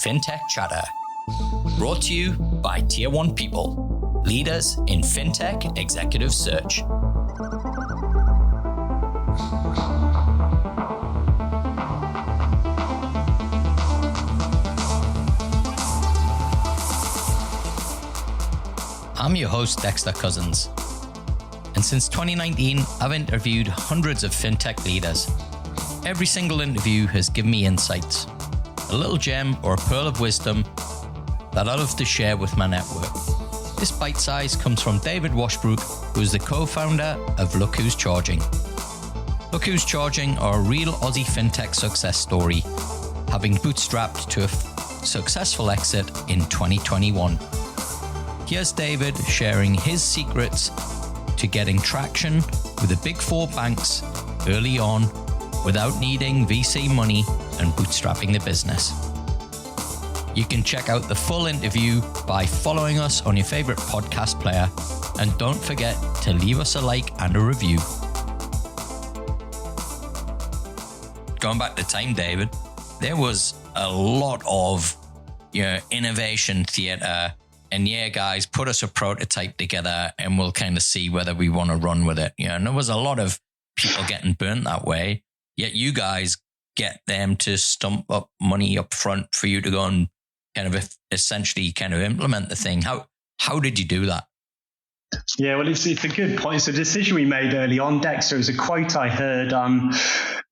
Fintech Chatter, brought to you by Tier 1 People, leaders in Fintech executive search. I'm your host, Dexter Cousins. And since 2019, I've interviewed hundreds of fintech leaders. Every single interview has given me insights, a little gem or a pearl of wisdom that I love to share with my network. This Bitesize comes from David Washbrook, who is the co-founder of Look Who's Charging. Look Who's Charging are a real Aussie fintech success story, having bootstrapped to a successful exit in 2021. Here's David sharing his secrets to getting traction with the big four banks early on without needing VC money and bootstrapping the business. You can check out the full interview by following us on your favorite podcast player, and don't forget to leave us a like and a review. Going back to time, David, there was a lot of innovation theater. And yeah, guys, put us a prototype together and we'll kind of see whether we want to run with it. And there was a lot of people getting burnt that way. Yet you guys get them to stump up money up front for you to go and kind of essentially kind of implement the thing. How did you do that? Yeah, well, it's a good point. It's a decision we made early on, Dexter. It was a quote I heard,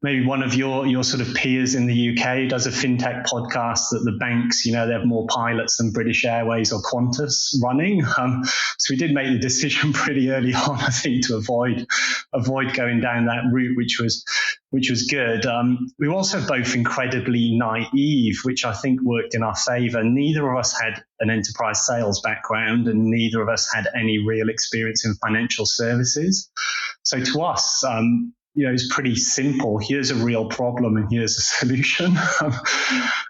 maybe one of your sort of peers in the UK does a fintech podcast that the banks, they have more pilots than British Airways or Qantas running. So we did make the decision pretty early on, I think, to avoid going down that route, which was good. We were also both incredibly naive, which I think worked in our favor. Neither of us had an enterprise sales background and neither of us had any real experience in financial services. So to us, it's pretty simple. Here's a real problem and here's a solution.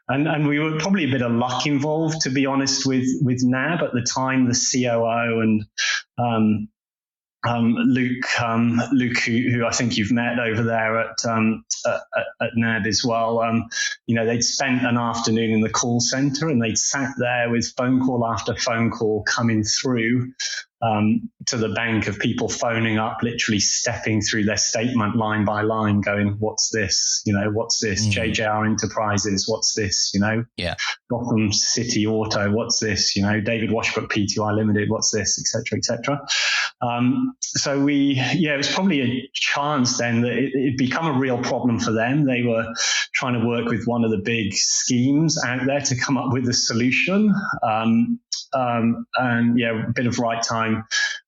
And we were probably a bit of luck involved, to be honest, with NAB at the time. The COO and Luke, who I think you've met over there at NAB as well. They'd spent an afternoon in the call center and they'd sat there with phone call after phone call coming through to the bank of people phoning up, literally stepping through their statement line by line, going, "What's this? What's this? JJR Enterprises, what's this? Gotham City Auto, what's this? David Washbrook Pty Limited, what's this? Etc. Etc." So it was probably a chance then that it'd become a real problem for them. They were trying to work with one of the big schemes out there to come up with a solution. A bit of right time,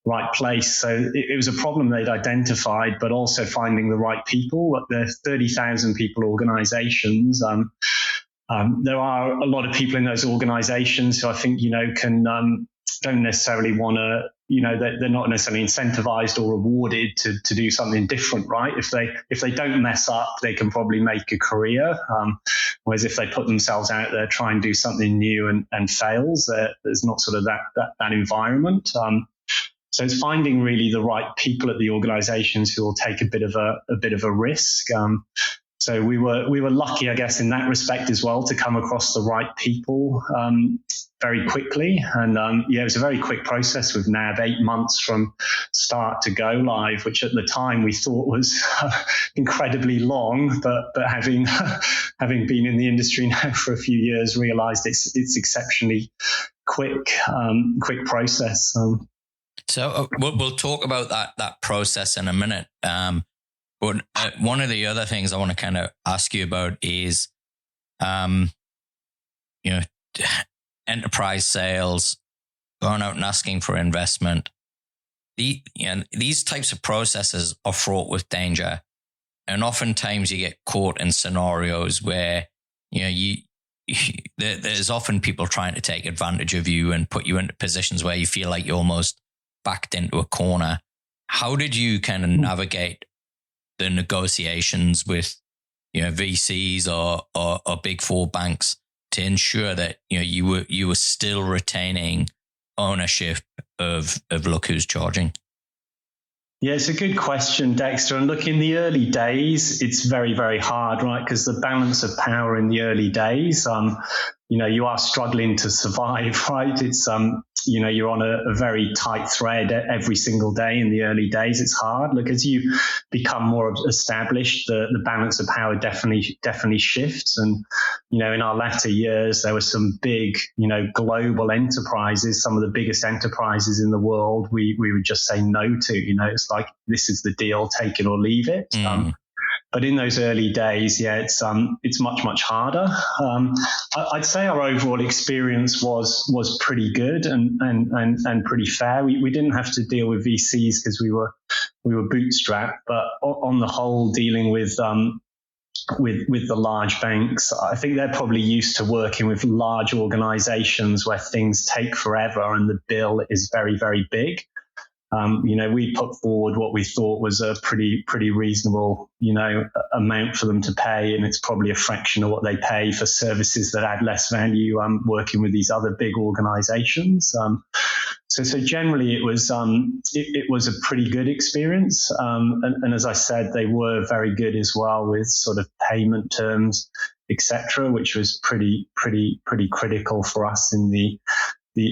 right place. So it was a problem they'd identified, but also finding the right people. There are 30,000 people organizations. There are a lot of people in those organizations who I think, don't necessarily want to, they're not necessarily incentivized or rewarded to do something different, right? If they don't mess up, they can probably make a career. Whereas if they put themselves out there, try and do something new and fails, there's not sort of that environment. So it's finding really the right people at the organizations who will take a bit of a risk. So we were lucky, I guess, in that respect as well, to come across the right people very quickly. And it was a very quick process with NAB, 8 months from start to go live, which at the time we thought was incredibly long. But having been in the industry now for a few years, realized it's exceptionally quick process. So we'll talk about that process in a minute. But one of the other things I want to kind of ask you about is, enterprise sales, going out and asking for investment. These types of processes are fraught with danger, and oftentimes you get caught in scenarios where there's often people trying to take advantage of you and put you into positions where you feel like you're almost backed into a corner. How did you kind of navigate the negotiations with VCs or big four banks to ensure that you were still retaining ownership of Look Who's Charging? Yeah, it's a good question, Dexter. And look, in the early days, it's very, very hard, right? Because the balance of power in the early days, you are struggling to survive, right? It's, you're on a very tight thread every single day. In the early days, it's hard. Look, as you become more established, the balance of power definitely shifts. And, in our latter years, there were some big, global enterprises, some of the biggest enterprises in the world we would just say no to. It's like, this is the deal, take it or leave it. But in those early days, it's much harder. I'd say our overall experience was pretty good and pretty fair. We didn't have to deal with VCs because we were bootstrapped, but on the whole, dealing with the large banks, I think they're probably used to working with large organizations where things take forever and the bill is very, very big. We put forward what we thought was a pretty reasonable, amount for them to pay. And it's probably a fraction of what they pay for services that add less value, working with these other big organizations. So generally it was a pretty good experience. And as I said, they were very good as well with sort of payment terms, etc., which was pretty critical for us in the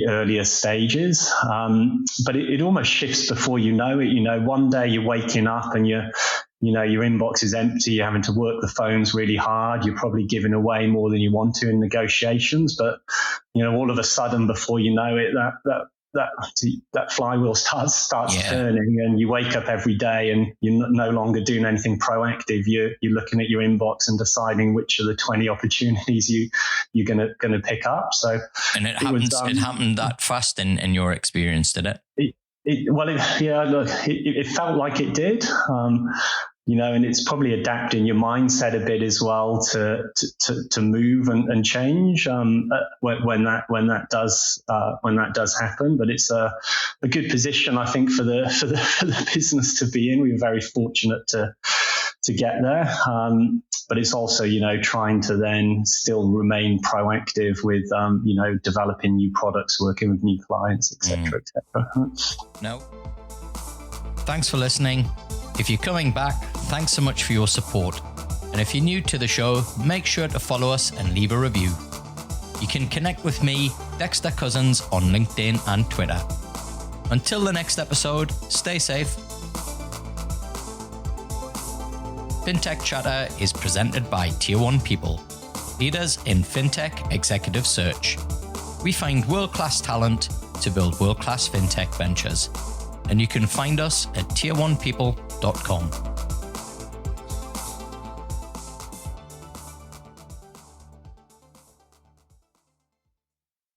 earlier stages. But it almost shifts before you know it. One day you're waking up and your inbox is empty. You're having to work the phones really hard. You're probably giving away more than you want to in negotiations. But, all of a sudden, before you know it, that flywheel starts turning, and you wake up every day and you're no longer doing anything proactive. You're looking at your inbox and deciding which of the 20 opportunities you're gonna pick up. So, and it happened that fast in your experience, did it? It felt like it did. And it's probably adapting your mindset a bit as well to move and change when that does happen. But it's a good position, I think, for the business to be in. We were very fortunate to get there. But it's also, trying to then still remain proactive with, developing new products, working with new clients, etc., etc. No. Thanks for listening. If you're coming back, thanks so much for your support. And if you're new to the show, make sure to follow us and leave a review. You can connect with me, Dexter Cousins, on LinkedIn and Twitter. Until the next episode, stay safe. Fintech Chatter is presented by Tier 1 People, leaders in fintech executive search. We find world-class talent to build world-class fintech ventures. And you can find us at tier1people.com.